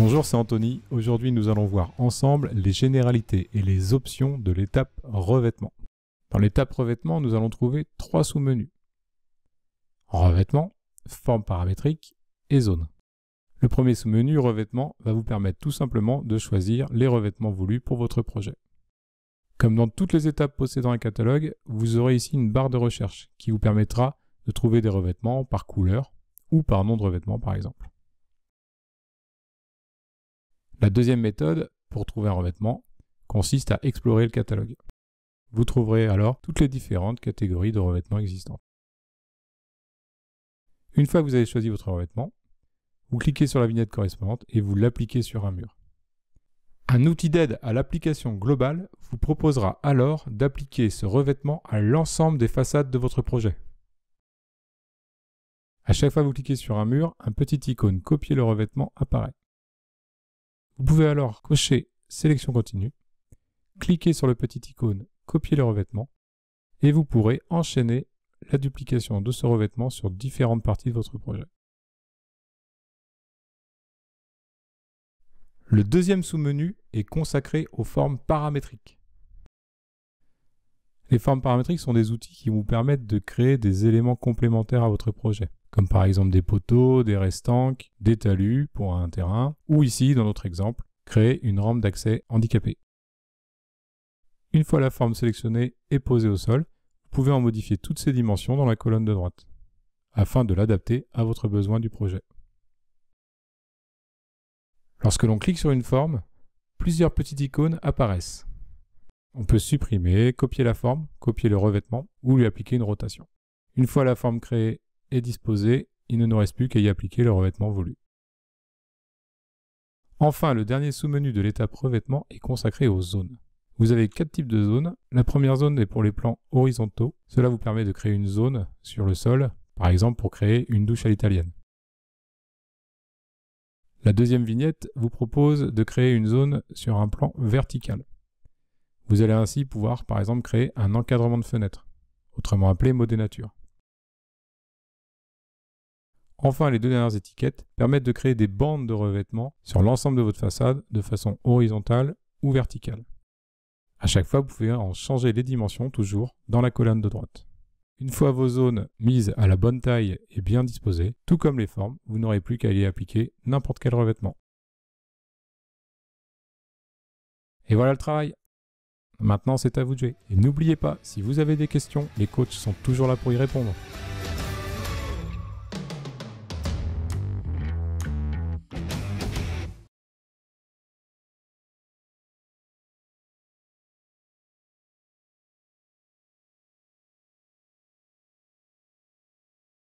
Bonjour, c'est Anthony. Aujourd'hui, nous allons voir ensemble les généralités et les options de l'étape revêtement. Dans l'étape revêtement, nous allons trouver 3 sous-menus. Revêtement, forme paramétrique et zone. Le premier sous-menu, revêtement, va vous permettre tout simplement de choisir les revêtements voulus pour votre projet. Comme dans toutes les étapes possédant un catalogue, vous aurez ici une barre de recherche qui vous permettra de trouver des revêtements par couleur ou par nom de revêtement par exemple. La deuxième méthode pour trouver un revêtement consiste à explorer le catalogue. Vous trouverez alors toutes les différentes catégories de revêtements existantes. Une fois que vous avez choisi votre revêtement, vous cliquez sur la vignette correspondante et vous l'appliquez sur un mur. Un outil d'aide à l'application globale vous proposera alors d'appliquer ce revêtement à l'ensemble des façades de votre projet. À chaque fois que vous cliquez sur un mur, un petit icône « Copier le revêtement » apparaît. Vous pouvez alors cocher « Sélection continue », cliquer sur le petit icône « Copier le revêtement » et vous pourrez enchaîner la duplication de ce revêtement sur différentes parties de votre projet. Le deuxième sous-menu est consacré aux formes paramétriques. Les formes paramétriques sont des outils qui vous permettent de créer des éléments complémentaires à votre projet, comme par exemple des poteaux, des restanques, des talus pour un terrain, ou ici, dans notre exemple, créer une rampe d'accès handicapée. Une fois la forme sélectionnée et posée au sol, vous pouvez en modifier toutes ses dimensions dans la colonne de droite, afin de l'adapter à votre besoin du projet. Lorsque l'on clique sur une forme, plusieurs petites icônes apparaissent. On peut supprimer, copier la forme, copier le revêtement ou lui appliquer une rotation. Une fois la forme créée et disposée, il ne nous reste plus qu'à y appliquer le revêtement voulu. Enfin, le dernier sous-menu de l'étape revêtement est consacré aux zones. Vous avez 4 types de zones. La première zone est pour les plans horizontaux. Cela vous permet de créer une zone sur le sol, par exemple pour créer une douche à l'italienne. La deuxième vignette vous propose de créer une zone sur un plan vertical. Vous allez ainsi pouvoir, par exemple, créer un encadrement de fenêtre, autrement appelé mode nature. Enfin, les deux dernières étiquettes permettent de créer des bandes de revêtement sur l'ensemble de votre façade de façon horizontale ou verticale. À chaque fois, vous pouvez en changer les dimensions toujours dans la colonne de droite. Une fois vos zones mises à la bonne taille et bien disposées, tout comme les formes, vous n'aurez plus qu'à y appliquer n'importe quel revêtement. Et voilà le travail. Maintenant, c'est à vous de jouer. Et n'oubliez pas, si vous avez des questions, les coachs sont toujours là pour y répondre.